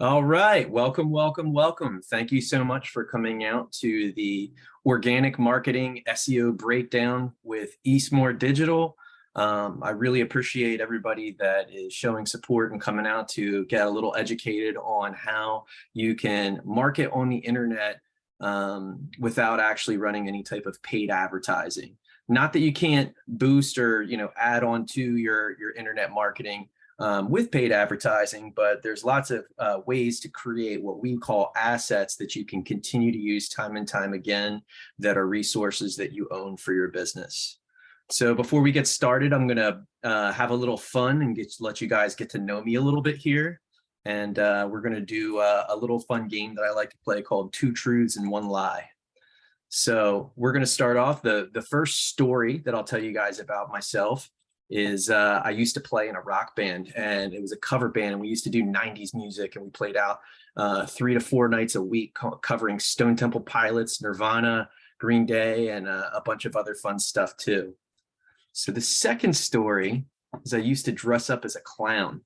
All right, welcome, welcome, welcome. Thank you so much for coming out to the Organic Marketing SEO Breakdown with Eastmore Digital. I really appreciate everybody that is showing support and coming out to get a little educated on how you can market on the internet without actually running any type of paid advertising. Not that you can't boost or add on to your internet marketing with paid advertising, but there's lots of ways to create what we call assets that you can continue to use time and time again that are resources that you own for your business. So before we get started, I'm going to have a little fun and let you guys get to know me a little bit here. And we're going to do a little fun game that I like to play called Two Truths and One Lie. So we're going to start off. The first story that I'll tell you guys about myself is I used to play in a rock band, and it was a cover band, and we used to do 90s music, and we played out 3 to 4 nights a week covering Stone Temple Pilots, Nirvana, Green Day, and a bunch of other fun stuff too. So the second story is I used to dress up as a clown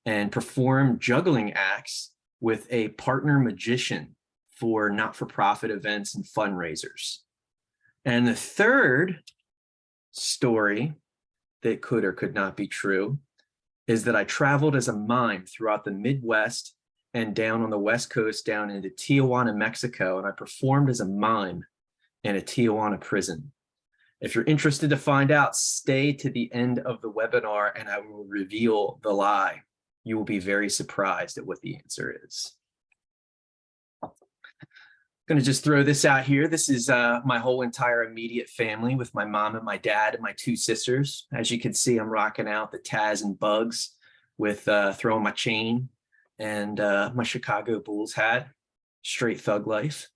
and perform juggling acts with a partner magician for not-for-profit events and fundraisers. And the third story that could or could not be true is that I traveled as a mime throughout the Midwest and down on the West Coast, down into Tijuana, Mexico, and I performed as a mime in a Tijuana prison. If you're interested to find out, stay to the end of the webinar and I will reveal the lie. You will be very surprised at what the answer is. Going to just throw this out here. This is my whole entire immediate family with my mom and my dad and my 2 sisters. As you can see, I'm rocking out the Taz and Bugs with throwing my chain and my Chicago Bulls hat. Straight thug life.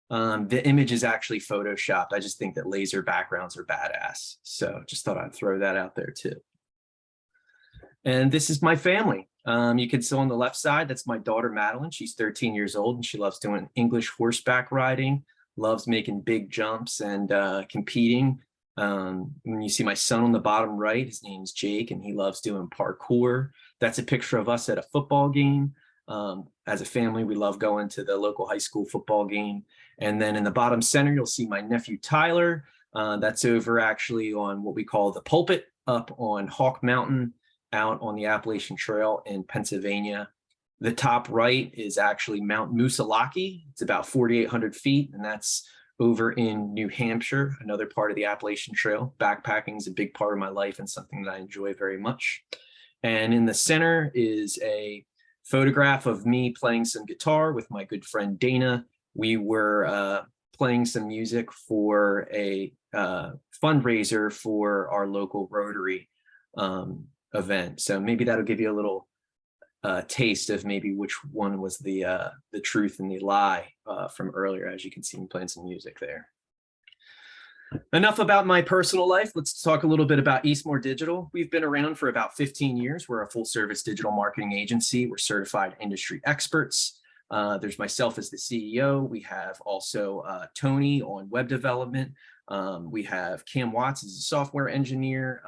The image is actually photoshopped. I just think that laser backgrounds are badass. So just thought I'd throw that out there too. And this is my family. You can see on the left side, that's my daughter, Madeline. She's 13 years old and she loves doing English horseback riding, loves making big jumps and competing. When you see my son on the bottom right, his name's Jake and he loves doing parkour. That's a picture of us at a football game. As a family, we love going to the local high school football game. And then in the bottom center, you'll see my nephew, Tyler. That's over actually on what we call the pulpit up on Hawk Mountain, out on the Appalachian Trail in Pennsylvania. The top right is actually Mount Moosilauke. It's about 4,800 feet, and that's over in New Hampshire, another part of the Appalachian Trail. Backpacking is a big part of my life and something that I enjoy very much. And in the center is a photograph of me playing some guitar with my good friend Dana. We were playing some music for a fundraiser for our local Rotary event. So maybe that'll give you a little taste of maybe which one was the truth and the lie from earlier. As you can see me playing some music there. Enough about my personal life. Let's talk a little bit about Eastmore Digital. We've been around for about 15 years. We're a full service digital marketing agency. We're certified industry experts. There's myself as the CEO. We have also Tony on web development. We have Cam Watts as a software engineer.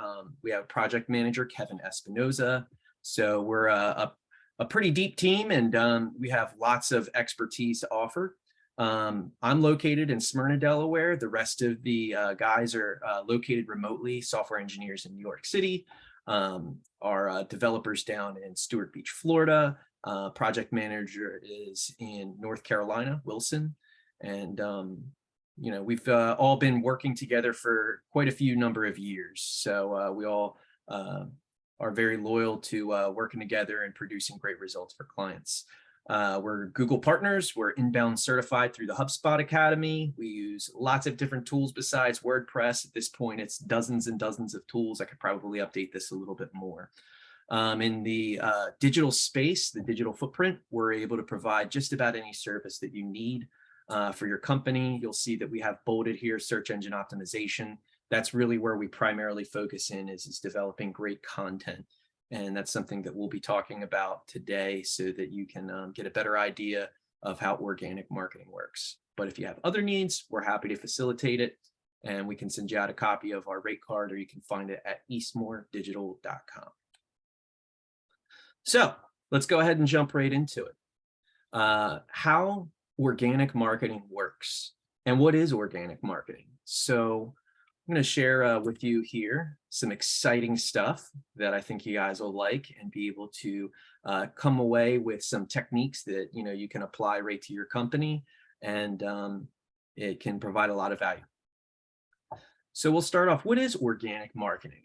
We have project manager, Kevin Espinoza. So we're a pretty deep team and we have lots of expertise to offer. I'm located in Smyrna, Delaware. The rest of the guys are located remotely, software engineers in New York City, our developers down in Stewart Beach, Florida. Project manager is in North Carolina, Wilson. And we've all been working together for quite a few number of years. So we all are very loyal to working together and producing great results for clients. We're Google partners. We're inbound certified through the HubSpot Academy. We use lots of different tools besides WordPress. At this point, it's dozens and dozens of tools. I could probably update this a little bit more. In the digital space, the digital footprint, we're able to provide just about any service that you need for your company. You'll see that we have bolded here, search engine optimization. That's really where we primarily focus in is developing great content. And that's something that we'll be talking about today so that you can get a better idea of how organic marketing works. But if you have other needs, we're happy to facilitate it. And we can send you out a copy of our rate card, or you can find it at eastmoredigital.com. So let's go ahead and jump right into it. how organic marketing works and what is organic marketing. So I'm going to share with you here some exciting stuff that I think you guys will like and be able to come away with some techniques that you can apply right to your company, and it can provide a lot of value. So we'll start off. What is organic marketing?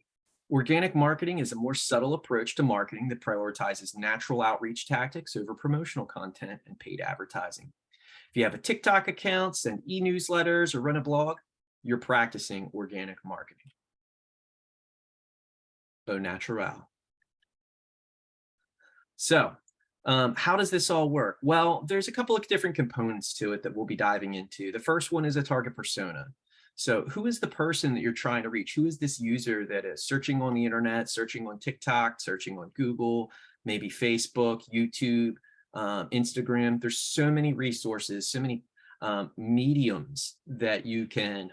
Organic marketing is a more subtle approach to marketing that prioritizes natural outreach tactics over promotional content and paid advertising. If you have a TikTok account, send e-newsletters, or run a blog, you're practicing organic marketing. Au natural. So, how does this all work? Well, there's a couple of different components to it that we'll be diving into. The first one is a target persona. So who is the person that you're trying to reach? Who is this user that is searching on the internet, searching on TikTok, searching on Google, maybe Facebook, YouTube, Instagram? There's so many resources, so many mediums that you can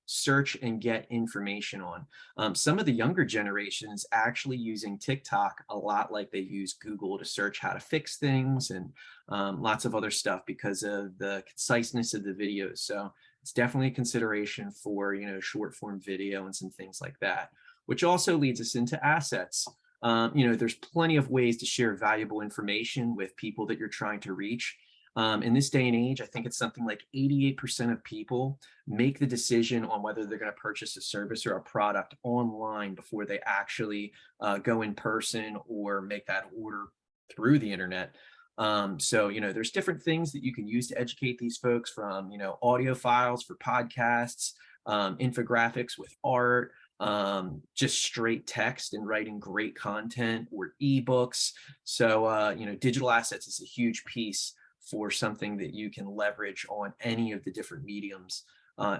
search and get information on. Some of the younger generations actually using TikTok a lot like they use Google to search how to fix things and lots of other stuff because of the conciseness of the videos. So it's definitely a consideration for short form video and some things like that, which also leads us into assets. There's plenty of ways to share valuable information with people that you're trying to reach. In this day and age, I think it's something like 88% of people make the decision on whether they're going to purchase a service or a product online before they actually go in person or make that order through the internet. So there's different things that you can use to educate these folks, from audio files for podcasts, infographics with art, just straight text and writing great content, or ebooks. So digital assets is a huge piece for something that you can leverage on any of the different mediums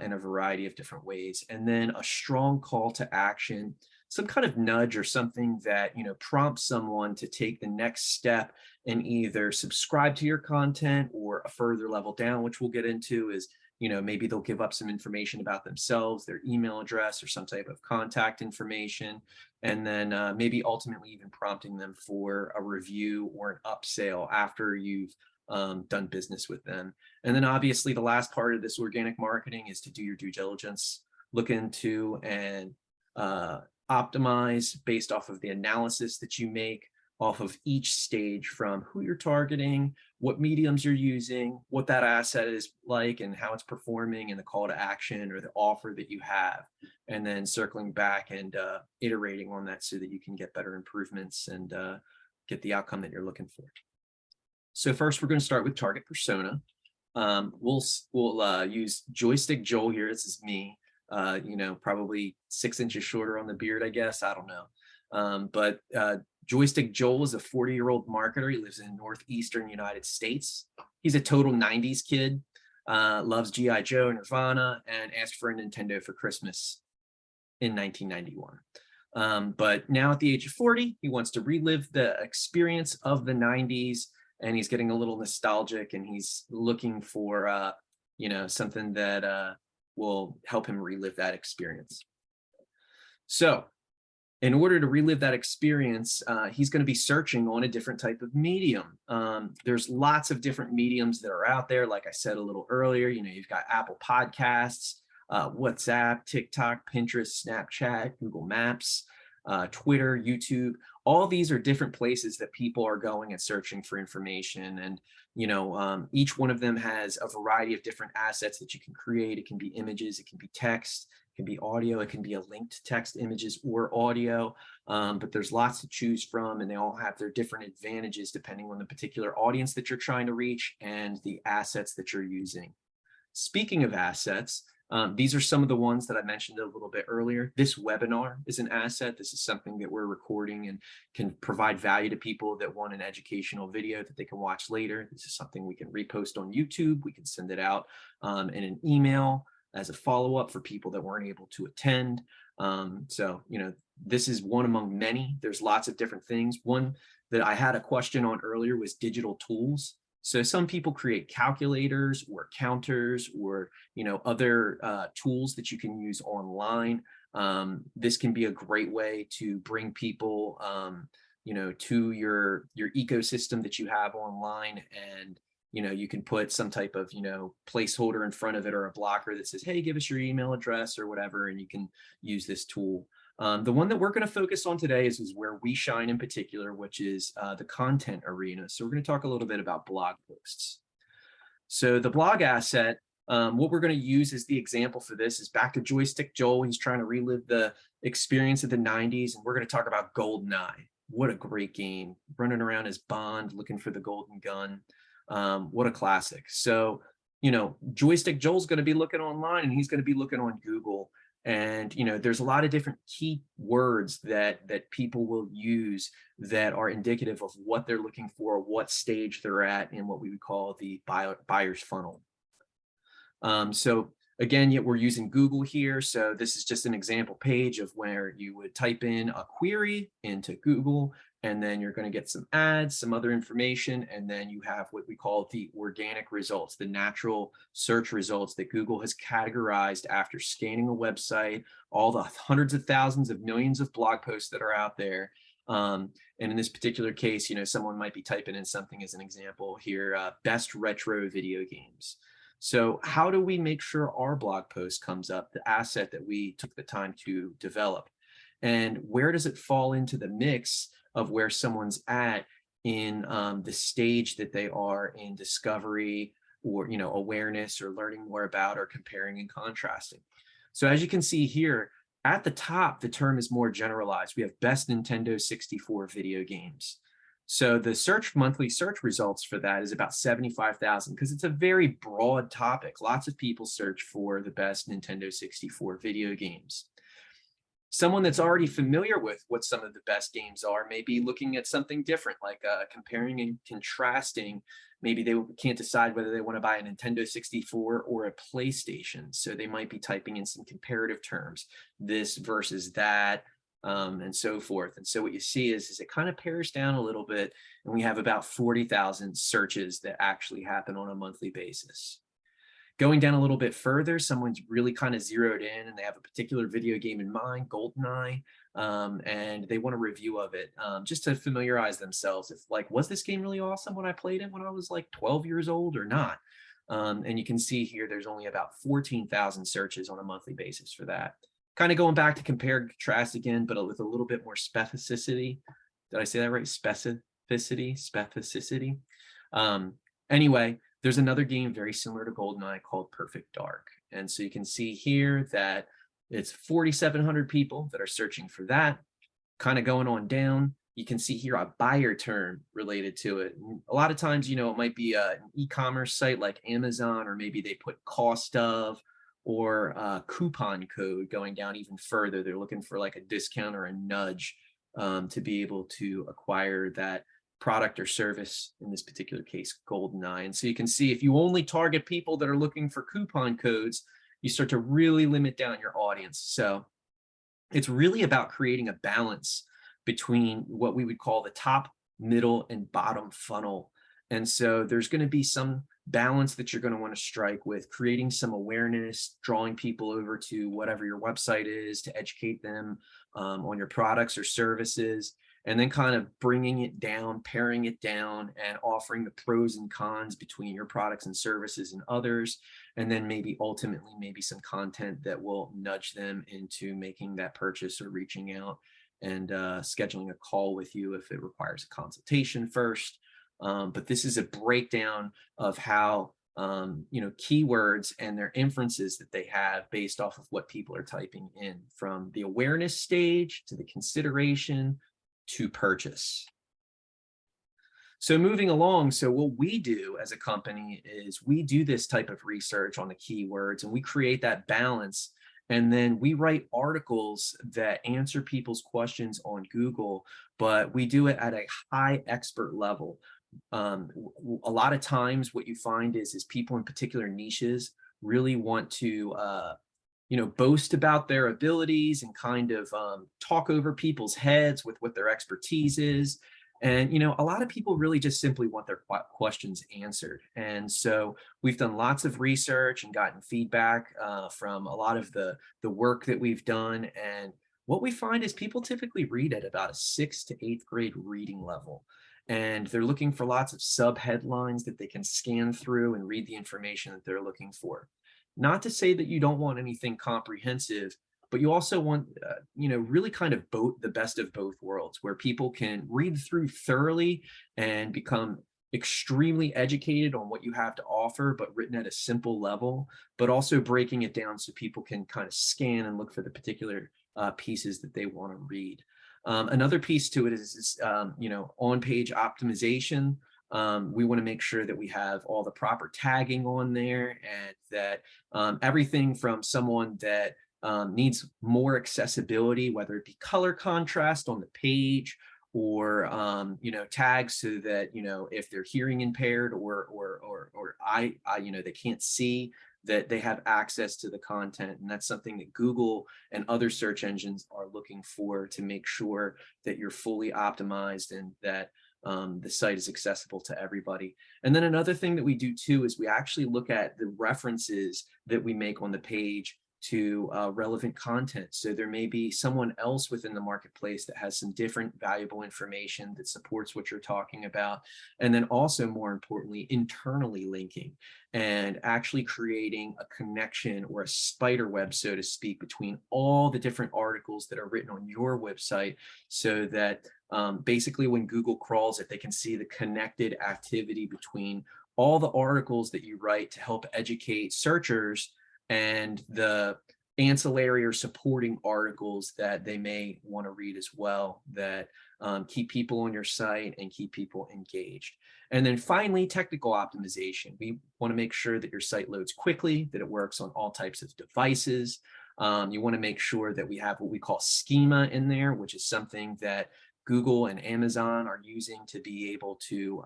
in a variety of different ways. And then a strong call to action, some kind of nudge or something that prompts someone to take the next step and either subscribe to your content, or a further level down, which we'll get into, is maybe they'll give up some information about themselves, their email address or some type of contact information, and then maybe ultimately even prompting them for a review or an upsell after you've done business with them. And then obviously the last part of this organic marketing is to do your due diligence, look into and optimize based off of the analysis that you make off of each stage, from who you're targeting, what mediums you're using, what that asset is like and how it's performing, and the call to action or the offer that you have, and then circling back and iterating on that so that you can get better improvements and get the outcome that you're looking for. So first, we're going to start with target persona. We'll use Joystick Joel here. This is me. Probably 6 inches shorter on the beard, I guess. I don't know. But Joystick Joel is a 40-year-old marketer. He lives in northeastern United States. He's a total 90s kid, loves G.I. Joe, Nirvana, and asked for a Nintendo for Christmas in 1991. But now at the age of 40, he wants to relive the experience of the 90s, and he's getting a little nostalgic, and he's looking for something that will help him relive that experience. So in order to relive that experience, he's going to be searching on a different type of medium. There's lots of different mediums that are out there. Like I said a little earlier, you've got Apple Podcasts, WhatsApp, TikTok, Pinterest, Snapchat, Google Maps, Twitter, YouTube. All these are different places that people are going and searching for information. And each one of them has a variety of different assets that you can create. It can be images, it can be text, it can be audio, it can be a linked text, images, or audio. But there's lots to choose from, and they all have their different advantages depending on the particular audience that you're trying to reach and the assets that you're using. Speaking of assets, these are some of the ones that I mentioned a little bit earlier. This webinar is an asset. This is something that we're recording and can provide value to people that want an educational video that they can watch later. This is something we can repost on YouTube. We can send it out in an email as a follow-up for people that weren't able to attend. This is one among many. There's lots of different things. One that I had a question on earlier was digital tools. So some people create calculators or counters or other tools that you can use online. This can be a great way to bring people to your ecosystem that you have online and You can put some type of, placeholder in front of it or a blocker that says, hey, give us your email address or whatever, and you can use this tool. The one that we're going to focus on today is where we shine in particular, which is the content arena. So we're going to talk a little bit about blog posts. So the blog asset, what we're going to use as the example for this is back to Joystick Joel. He's trying to relive the experience of the 90s, and we're going to talk about GoldenEye. What a great game. Running around as Bond, looking for the golden gun. What a classic. So, Joystick Joel's going to be looking online, and he's going to be looking on Google. And, there's a lot of different key words that people will use that are indicative of what they're looking for, what stage they're at in what we would call the buyer's funnel. So again, we're using Google here. So this is just an example page of where you would type in a query into Google, and then you're going to get some ads, some other information, and then you have what we call the organic results, the natural search results that Google has categorized after scanning a website, all the hundreds of thousands of millions of blog posts that are out there. And in this particular case, someone might be typing in something as an example here, best retro video games. So how do we make sure our blog post comes up, the asset that we took the time to develop? And where does it fall into the mix of where someone's at in the stage that they are in discovery or, awareness or learning more about or comparing and contrasting? So as you can see here, at the top, the term is more generalized. We have best Nintendo 64 video games. So the monthly search results for that is about 75,000 because it's a very broad topic. Lots of people search for the best Nintendo 64 video games. Someone that's already familiar with what some of the best games are may be looking at something different, like comparing and contrasting. Maybe they can't decide whether they want to buy a Nintendo 64 or a PlayStation. So they might be typing in some comparative terms, this versus that, and so forth. And so what you see is it kind of pares down a little bit, and we have about 40,000 searches that actually happen on a monthly basis. Going down a little bit further, someone's really kind of zeroed in and they have a particular video game in mind, GoldenEye, and they want a review of it, just to familiarize themselves. If was this game really awesome when I played it when I was like 12 years old or not? And you can see here, there's only about 14,000 searches on a monthly basis for that. Kind of going back to compare and contrast again, but with a little bit more specificity. Did I say that right? Specificity. Anyway, there's another game very similar to GoldenEye called Perfect Dark. And so you can see here that it's 4,700 people that are searching for that. Kind of going on down, you can see here a buyer term related to it. A lot of times, it might be an e-commerce site like Amazon, or maybe they put cost of, or coupon code. Going down even further, they're looking for like a discount or a nudge to be able to acquire that product or service, in this particular case, GoldenEye. And so you can see if you only target people that are looking for coupon codes, you start to really limit down your audience. So it's really about creating a balance between what we would call the top, middle, and bottom funnel. And so there's going to be some balance that you're going to want to strike with creating some awareness, drawing people over to whatever your website is to educate them on your products or services, and then kind of bringing it down, paring it down, and offering the pros and cons between your products and services and others. And then ultimately some content that will nudge them into making that purchase or reaching out and scheduling a call with you if it requires a consultation first. But this is a breakdown of how keywords and their inferences that they have based off of what people are typing in, from the awareness stage to the consideration to purchase. So moving along, so what we do as a company is we do this type of research on the keywords, and we create that balance. And then we write articles that answer people's questions on Google, but we do it at a high expert level. A lot of times what you find is people in particular niches really want to boast about their abilities and kind of talk over people's heads with what their expertise is. And, a lot of people really just simply want their questions answered. And so we've done lots of research and gotten feedback from a lot of the work that we've done. And what we find is people typically read at about a 6th to 8th grade reading level. and they're looking for lots of sub headlines that they can scan through and read the information that they're looking for. Not to say that you don't want anything comprehensive, but you also want, really kind of both the best of both worlds, where people can read through thoroughly and become extremely educated on what you have to offer, but written at a simple level, but also breaking it down so people can kind of scan and look for the particular pieces that they want to read. Another piece to it is on-page optimization. We want to make sure that we have all the proper tagging on there, and that everything from someone that needs more accessibility, whether it be color contrast on the page, or tags so that if they're hearing impaired or they can't see, that they have access to the content. And that's something that Google and other search engines are looking for, to make sure that you're fully optimized and that the site is accessible to everybody. And then another thing that we do too is we actually look at the references that we make on the page to relevant content. So there may be someone else within the marketplace that has some different valuable information that supports what you're talking about. And then also, more importantly, internally linking and actually creating a connection, or a spider web, so to speak, between all the different articles that are written on your website, so that basically when Google crawls it, they can see the connected activity between all the articles that you write to help educate searchers and the ancillary or supporting articles that they may want to read as well, that keep people on your site and keep people engaged. And then finally, technical optimization. We want to make sure that your site loads quickly, that it works on all types of devices. You want to make sure that we have what we call schema in there, which is something that Google and Amazon are using to be able to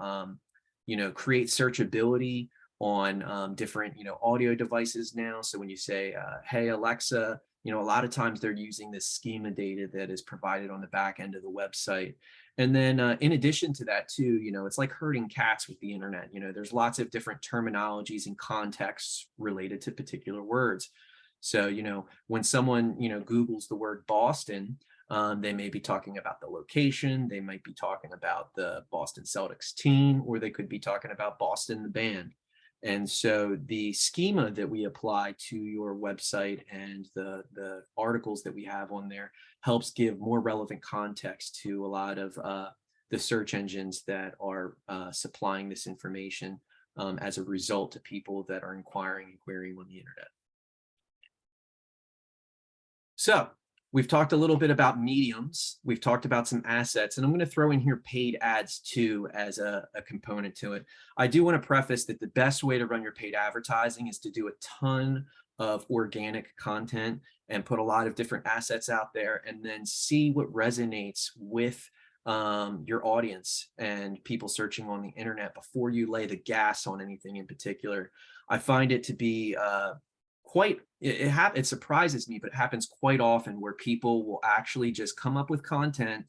create searchability on different audio devices now. So when you say hey Alexa, a lot of times they're using this schema data that is provided on the back end of the website. And then in addition to that too, it's like herding cats with the internet. There's lots of different terminologies and contexts related to particular words. So when someone Googles the word Boston, they may be talking about the location, they might be talking about the Boston Celtics team, or they could be talking about Boston the band. And so the schema that we apply to your website and the articles that we have on there helps give more relevant context to a lot of the search engines that are supplying this information as a result to people that are inquiring and querying on the internet. So we've talked a little bit about mediums. We've talked about some assets, and I'm going to throw in here paid ads too as a component to it. I do want to preface that the best way to run your paid advertising is to do a ton of organic content and put a lot of different assets out there, and then see what resonates with your audience and people searching on the internet before you lay the gas on anything in particular. I find it to be it surprises me, but it happens quite often where people will actually just come up with content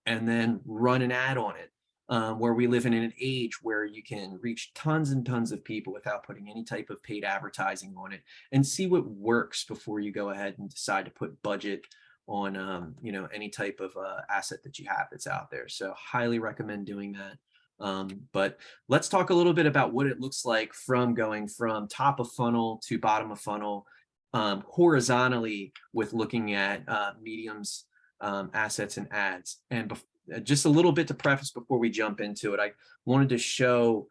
and then run an ad on it. Where we live in an age where you can reach tons and tons of people without putting any type of paid advertising on it, and see what works before you go ahead and decide to put budget on any type of asset that you have that's out there. So highly recommend doing that. But let's talk a little bit about what it looks like from going from top of funnel to bottom of funnel horizontally, with looking at mediums, assets, and ads. And just a little bit to preface before we jump into it, I wanted to show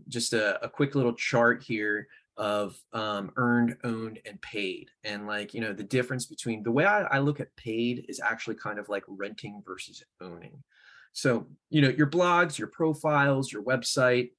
just a quick little chart here of earned, owned, and paid. And the difference between the way I look at paid is actually kind of like renting versus owning. So, your blogs, your profiles, your website,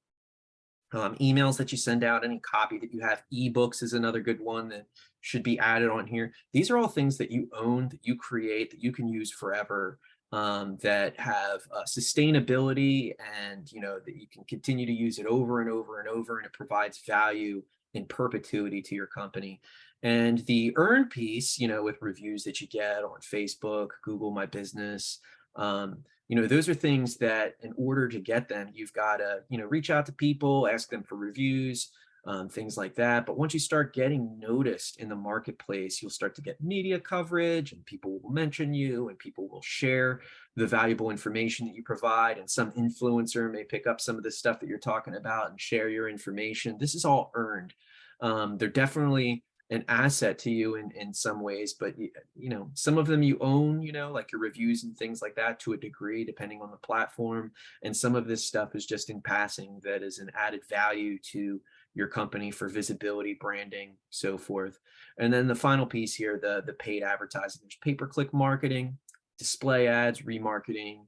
emails that you send out, any copy that you have, ebooks is another good one that should be added on here. These are all things that you own, that you create, that you can use forever, that have sustainability, and that you can continue to use it over and over and over, and it provides value in perpetuity to your company. And the earned piece, with reviews that you get on Facebook, Google My Business, those are things that in order to get them, you've got to, reach out to people, ask them for reviews, things like that. But once you start getting noticed in the marketplace, you'll start to get media coverage and people will mention you and people will share the valuable information that you provide. And some influencer may pick up some of the stuff that you're talking about and share your information. This is all earned. They're definitely an asset to you in some ways, but some of them you own, like your reviews and things like that to a degree, depending on the platform. And some of this stuff is just in passing that is an added value to your company for visibility, branding, so forth. And then the final piece here, the paid advertising. There's pay-per-click marketing, display ads, remarketing,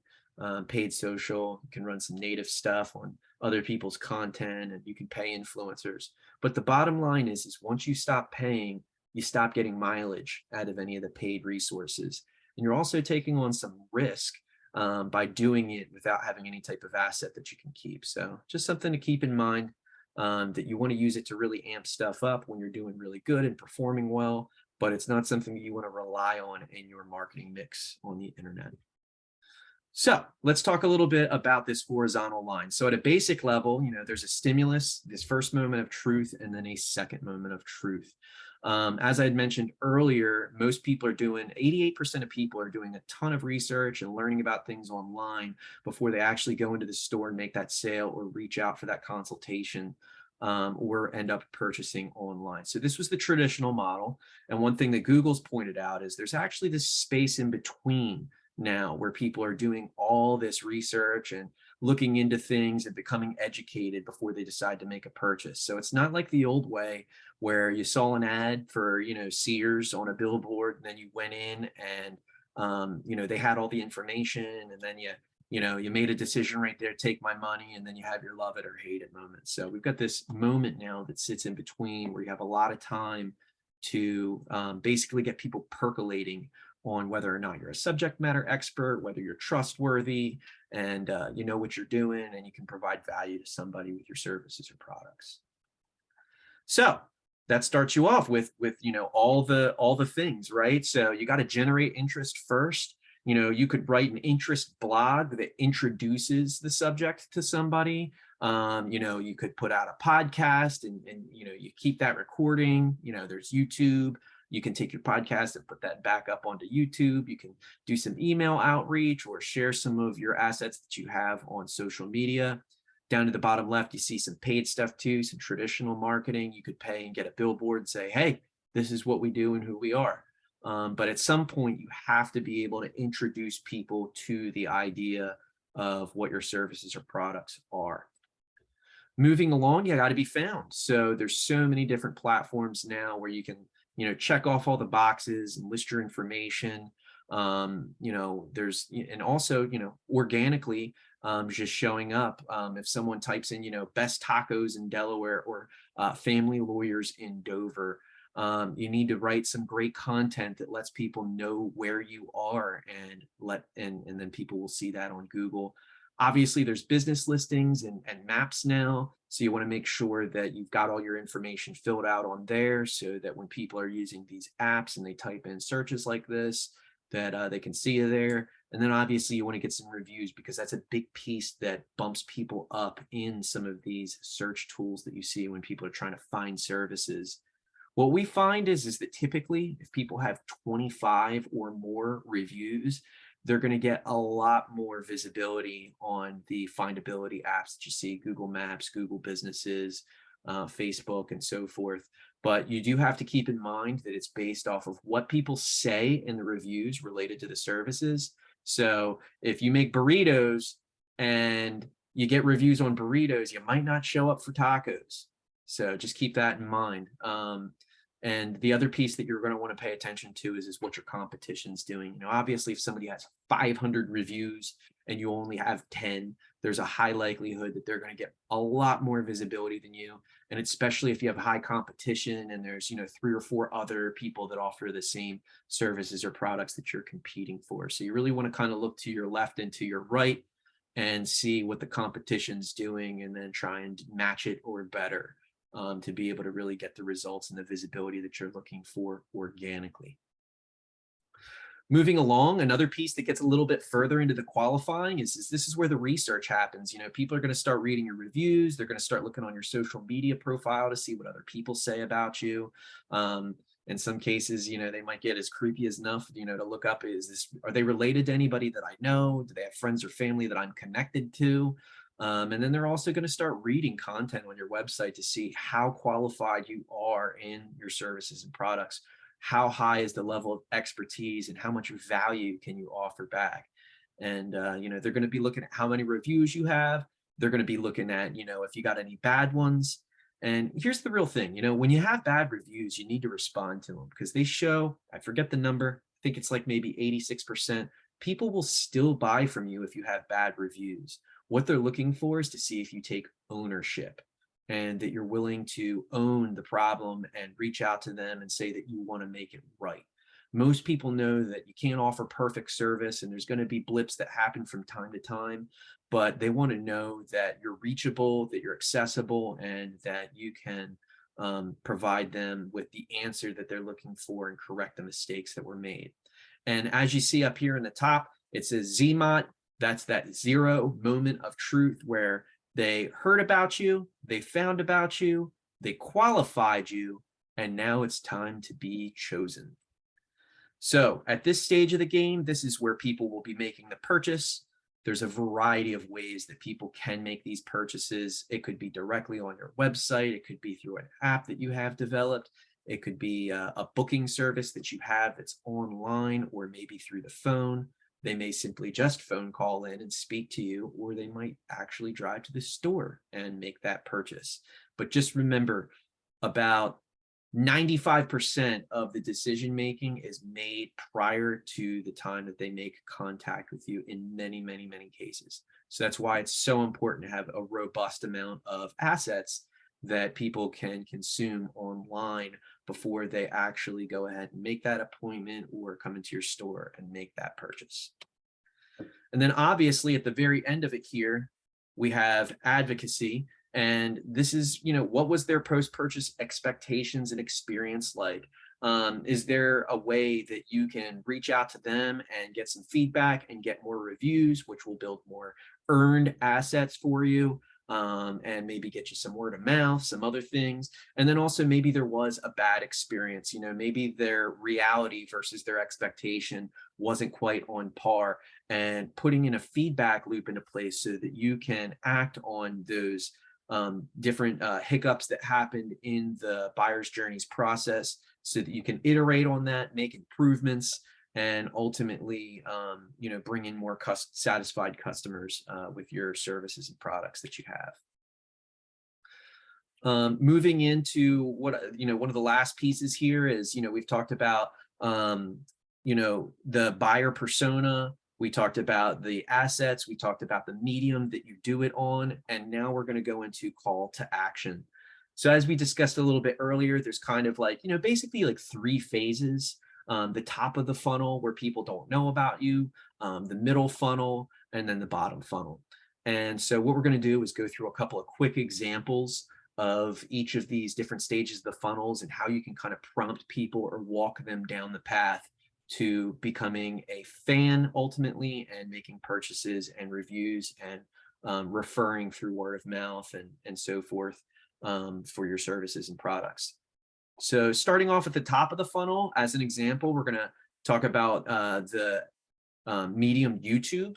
paid social. You can run some native stuff on other people's content and you can pay influencers. But the bottom line is once you stop paying, you stop getting mileage out of any of the paid resources. And you're also taking on some risk by doing it without having any type of asset that you can keep. So just something to keep in mind, that you want to use it to really amp stuff up when you're doing really good and performing well, but it's not something that you want to rely on in your marketing mix on the internet. So let's talk a little bit about this horizontal line. So at a basic level, there's a stimulus, this first moment of truth, and then a second moment of truth. As I had mentioned earlier, most people are doing, 88% of people are doing a ton of research and learning about things online before they actually go into the store and make that sale or reach out for that consultation, or end up purchasing online. So this was the traditional model. And one thing that Google's pointed out is there's actually this space in between now where people are doing all this research and looking into things and becoming educated before they decide to make a purchase. So it's not like the old way where you saw an ad for, Sears on a billboard and then you went in and, they had all the information and then you made a decision right there, take my money, and then you have your love it or hate it moment. So we've got this moment now that sits in between where you have a lot of time to basically get people percolating on whether or not you're a subject matter expert, whether you're trustworthy, and you know what you're doing, and you can provide value to somebody with your services or products. So that starts you off with all the things, right? So you got to generate interest first. You could write an interest blog that introduces the subject to somebody. You could put out a podcast and you keep that recording. There's YouTube. You can take your podcast and put that back up onto YouTube. You can do some email outreach or share some of your assets that you have on social media. Down to the bottom left, you see some paid stuff too, some traditional marketing. You could pay and get a billboard and say, hey, this is what we do and who we are. But at some point, you have to be able to introduce people to the idea of what your services or products are. Moving along, you got to be found. So there's so many different platforms now where you can check off all the boxes and list your information. There's, and also, organically, just showing up. If someone types in, best tacos in Delaware or family lawyers in Dover, you need to write some great content that lets people know where you are and then people will see that on Google. Obviously, there's business listings and maps now. So you want to make sure that you've got all your information filled out on there so that when people are using these apps and they type in searches like this, that they can see you there. And then obviously you want to get some reviews because that's a big piece that bumps people up in some of these search tools that you see when people are trying to find services. What we find is that typically if people have 25 or more reviews, they're going to get a lot more visibility on the findability apps that you see, Google Maps, Google Businesses, Facebook, and so forth. But you do have to keep in mind that it's based off of what people say in the reviews related to the services. So if you make burritos and you get reviews on burritos, you might not show up for tacos. So just keep that in mind. And the other piece that you're going to want to pay attention to is what your competition's doing. Obviously, if somebody has 500 reviews and you only have 10, there's a high likelihood that they're going to get a lot more visibility than you. And especially if you have high competition and there's, 3 or 4 other people that offer the same services or products that you're competing for. So you really want to kind of look to your left and to your right and see what the competition's doing and then try and match it or better. To be able to really get the results and the visibility that you're looking for organically. Moving along, another piece that gets a little bit further into the qualifying is this is where the research happens. You know, people are going to start reading your reviews. They're going to start looking on your social media profile to see what other people say about you. In some cases, you know, they might get as creepy as enough, you know, to look up, are they related to anybody that I know? Do they have friends or family that I'm connected to? And then they're also going to start reading content on your website to see how qualified you are in your services and products. How high is the level of expertise and how much value can you offer back? And, you know, they're going to be looking at how many reviews you have. They're going to be looking at, you know, if you got any bad ones. And here's the real thing, you know, when you have bad reviews, you need to respond to them because they show, I forget the number, I think it's like maybe 86%. People will still buy from you if you have bad reviews. What they're looking for is to see if you take ownership and that you're willing to own the problem and reach out to them and say that you want to make it right. Most people know that you can't offer perfect service and there's going to be blips that happen from time to time, but they want to know that you're reachable, that you're accessible, and that you can provide them with the answer that they're looking for and correct the mistakes that were made. And as you see up here in the top, it says ZMOT. That's that zero moment of truth where they heard about you, they found about you, they qualified you, and now it's time to be chosen. So at this stage of the game, this is where people will be making the purchase. There's a variety of ways that people can make these purchases. It could be directly on your website. It could be through an app that you have developed. It could be a booking service that you have that's online or maybe through the phone. They may simply just phone call in and speak to you, or they might actually drive to the store and make that purchase. But just remember, about 95% of the decision making is made prior to the time that they make contact with you in many, many, many cases. So that's why it's so important to have a robust amount of assets that people can consume online before they actually go ahead and make that appointment or come into your store and make that purchase. And then obviously at the very end of it here, we have advocacy. And this is, you know, what was their post-purchase expectations and experience like? Is there a way that you can reach out to them and get some feedback and get more reviews, which will build more earned assets for you? And maybe get you some word of mouth, some other things. And then also maybe there was a bad experience, you know, maybe their reality versus their expectation wasn't quite on par, and putting in a feedback loop into place so that you can act on those different hiccups that happened in the buyer's journeys process so that you can iterate on that, make improvements, and ultimately, you know, bring in more satisfied customers with your services and products that you have. Moving into what, you know, one of the last pieces here is, you know, we've talked about, you know, the buyer persona. We talked about the assets. We talked about the medium that you do it on. And now we're going to go into call to action. So as we discussed a little bit earlier, there's kind of like, you know, basically like 3 phases. The top of the funnel where people don't know about you, the middle funnel, and then the bottom funnel. And so what we're going to do is go through a couple of quick examples of each of these different stages of the funnels and how you can kind of prompt people or walk them down the path to becoming a fan ultimately and making purchases and reviews and referring through word of mouth and so forth for your services and products. So starting off at the top of the funnel, as an example, we're going to talk about the medium YouTube.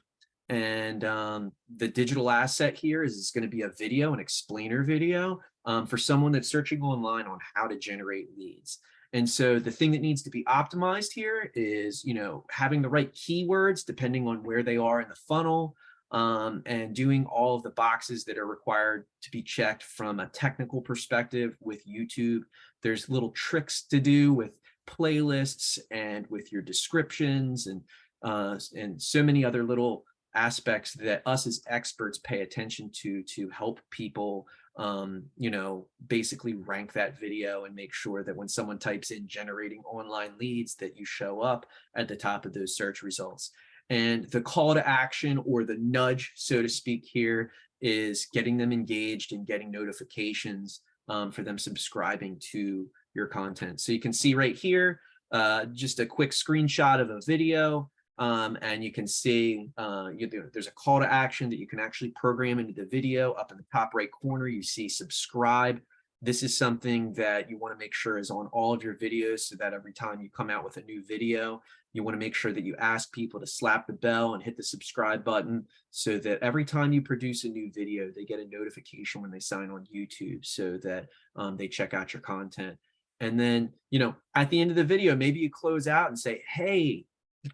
And the digital asset here is going to be a video, an explainer video for someone that's searching online on how to generate leads. And so the thing that needs to be optimized here is, you know, having the right keywords depending on where they are in the funnel, and doing all of the boxes that are required to be checked from a technical perspective with YouTube. There's little tricks to do with playlists and with your descriptions and so many other little aspects that us as experts pay attention to help people, you know, basically rank that video and make sure that when someone types in generating online leads, that you show up at the top of those search results. And the call to action or the nudge, so to speak, here is getting them engaged and getting notifications for them subscribing to your content. So you can see right here, just a quick screenshot of a video. And you can see there's a call to action that you can actually program into the video. Up in the top right corner, you see subscribe. This is something that you want to make sure is on all of your videos, so that every time you come out with a new video, you want to make sure that you ask people to slap the bell and hit the subscribe button, so that every time you produce a new video, they get a notification when they sign on YouTube, so that they check out your content. And then, at the end of the video, maybe you close out and say, hey,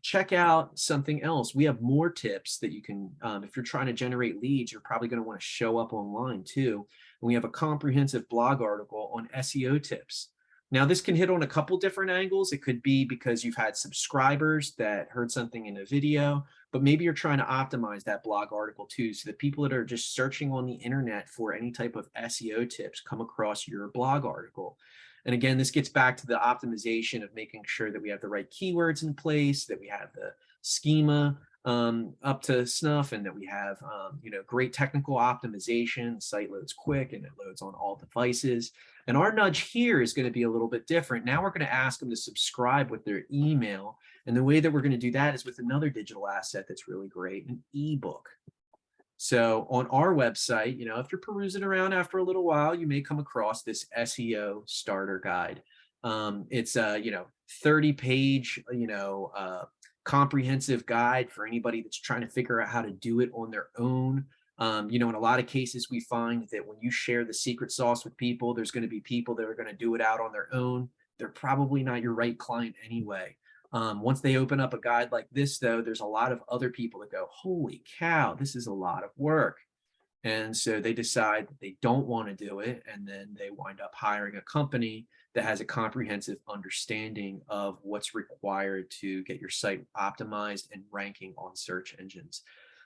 check out something else. We have more tips that you can, if you're trying to generate leads, you're probably going to want to show up online too. And we have a comprehensive blog article on SEO tips. Now, this can hit on a couple different angles. It could be because you've had subscribers that heard something in a video, but maybe you're trying to optimize that blog article too, so that people that are just searching on the internet for any type of SEO tips come across your blog article. And again, this gets back to the optimization of making sure that we have the right keywords in place, that we have the schema up to snuff, and that we have great technical optimization. The site loads quick and it loads on all devices. And our nudge here is going to be a little bit different. Now we're going to ask them to subscribe with their email. And the way that we're going to do that is with another digital asset that's really great, an ebook. So on our website, if you're perusing around after a little while, you may come across this SEO starter guide. It's a 30-page comprehensive guide for anybody that's trying to figure out how to do it on their own. In a lot of cases, we find that when you share the secret sauce with people, there's going to be people that are going to do it out on their own. They're probably not your right client anyway. Once they open up a guide like this, though, there's a lot of other people that go, holy cow, this is a lot of work. And so they decide that they don't want to do it. And then they wind up hiring a company that has a comprehensive understanding of what's required to get your site optimized and ranking on search engines.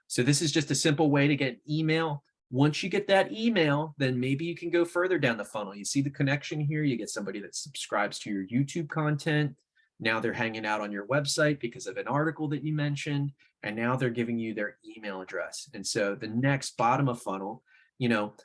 So this is just a simple way to get an email. Once you get that email, then maybe you can go further down the funnel. You see the connection here. You get somebody that subscribes to your YouTube content. Now they're hanging out on your website because of an article that you mentioned, and now they're giving you their email address. And so the next bottom of funnel,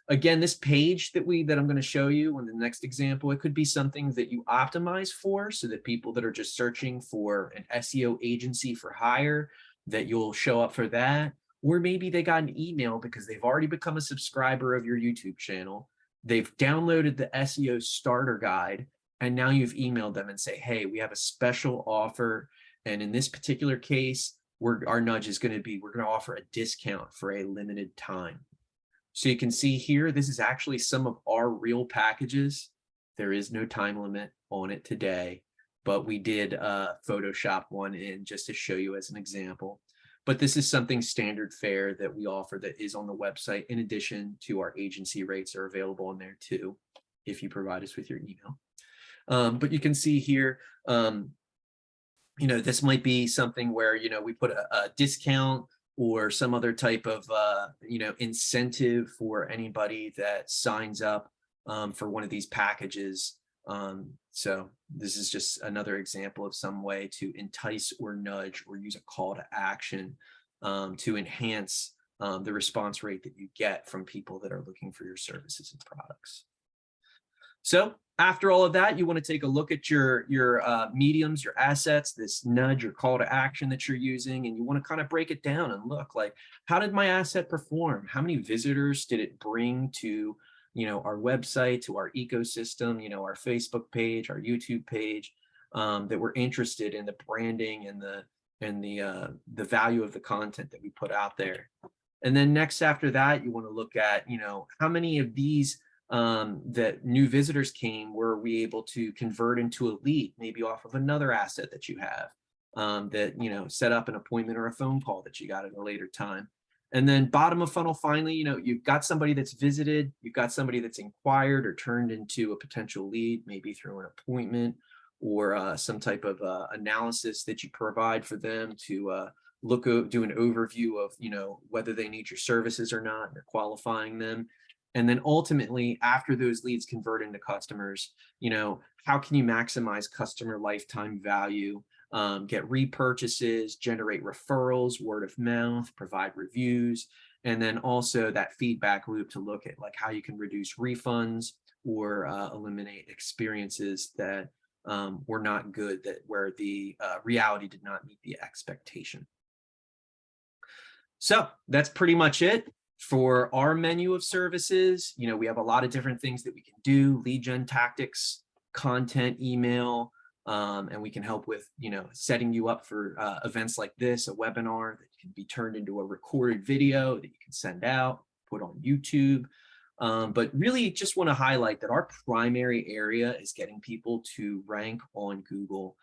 again, this page that I'm going to show you in the next example, it could be something that you optimize for, so that people that are just searching for an SEO agency for hire, that you'll show up for that. Or maybe they got an email because they've already become a subscriber of your YouTube channel. They've downloaded the SEO starter guide, and now you've emailed them and say, hey, we have a special offer. And in this particular case, our nudge is going to be, we're going to offer a discount for a limited time. So you can see here, this is actually some of our real packages. There is no time limit on it today, but we did Photoshop one in just to show you as an example. But this is something standard fare that we offer that is on the website, in addition to our agency rates are available on there too, if you provide us with your email. But you can see here, this might be something where, we put a discount or some other type of, incentive for anybody that signs up for one of these packages. So this is just another example of some way to entice or nudge or use a call to action to enhance the response rate that you get from people that are looking for your services and products. So after all of that, you want to take a look at your mediums, your assets, this nudge or call to action that you're using, and you want to kind of break it down and look like, how did my asset perform? How many visitors did it bring to our website, to our ecosystem, our Facebook page, our YouTube page, that were interested in the branding and the value of the content that we put out there. And then next after that, you want to look at, how many of these that new visitors came were we able to convert into a lead, maybe off of another asset that you have, that, set up an appointment or a phone call that you got at a later time. And then bottom of funnel, finally, you've got somebody that's visited, you've got somebody that's inquired or turned into a potential lead, maybe through an appointment or some type of analysis that you provide for them to do an overview of, whether they need your services or not, and you're qualifying them. And then ultimately, after those leads convert into customers, how can you maximize customer lifetime value? Get repurchases, generate referrals, word of mouth, provide reviews, and then also that feedback loop to look at like how you can reduce refunds or eliminate experiences that were not good, that where the reality did not meet the expectation. So that's pretty much it for our menu of services. You know, we have a lot of different things that we can do: lead gen tactics, content, email, and we can help with, you know, setting you up for events like this, a webinar that can be turned into a recorded video that you can send out, put on YouTube. But really just want to highlight that our primary area is getting people to rank on Google.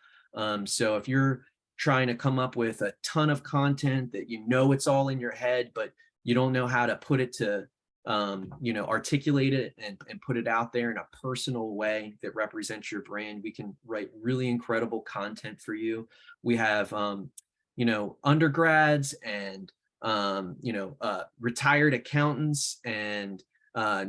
So if you're trying to come up with a ton of content that you know it's all in your head, but you don't know how to put it to, you know, articulate it and put it out there in a personal way that represents your brand, we can write really incredible content for you. We have, you know, undergrads and, you know, retired accountants and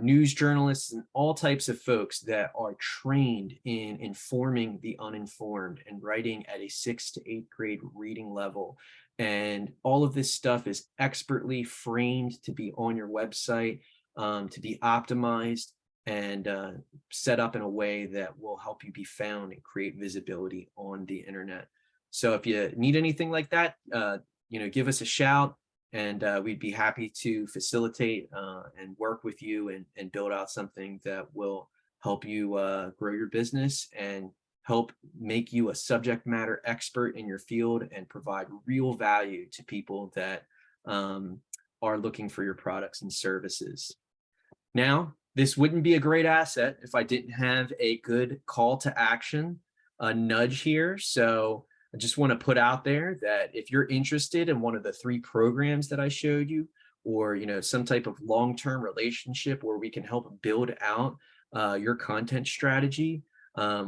news journalists and all types of folks that are trained in informing the uninformed and writing at a 6th to 8th grade reading level. And all of this stuff is expertly framed to be on your website, to be optimized and set up in a way that will help you be found and create visibility on the internet. So if you need anything like that, you know, give us a shout, and we'd be happy to facilitate and work with you and build out something that will help you grow your business and help make you a subject matter expert in your field and provide real value to people that are looking for your products and services. Now, this wouldn't be a great asset if I didn't have a good call to action, a nudge here. So I just want to put out there that if you're interested in one of the 3 programs that I showed you, or, you know, some type of long-term relationship where we can help build out your content strategy,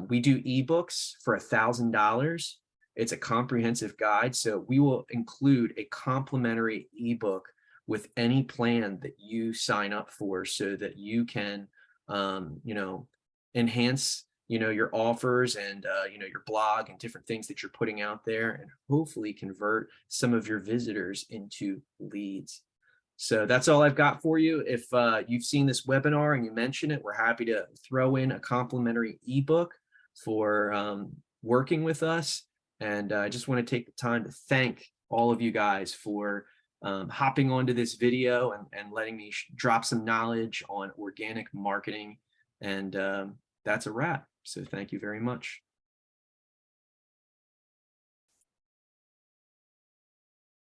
we do ebooks for $1,000. It's a comprehensive guide, so we will include a complimentary ebook with any plan that you sign up for, so that you can, you know, enhance, you know, your offers and, you know, your blog and different things that you're putting out there, and hopefully convert some of your visitors into leads. So that's all I've got for you. If you've seen this webinar and you mention it, we're happy to throw in a complimentary ebook for working with us. And I just want to take the time to thank all of you guys for hopping onto this video and letting me drop some knowledge on organic marketing. And that's a wrap. So thank you very much.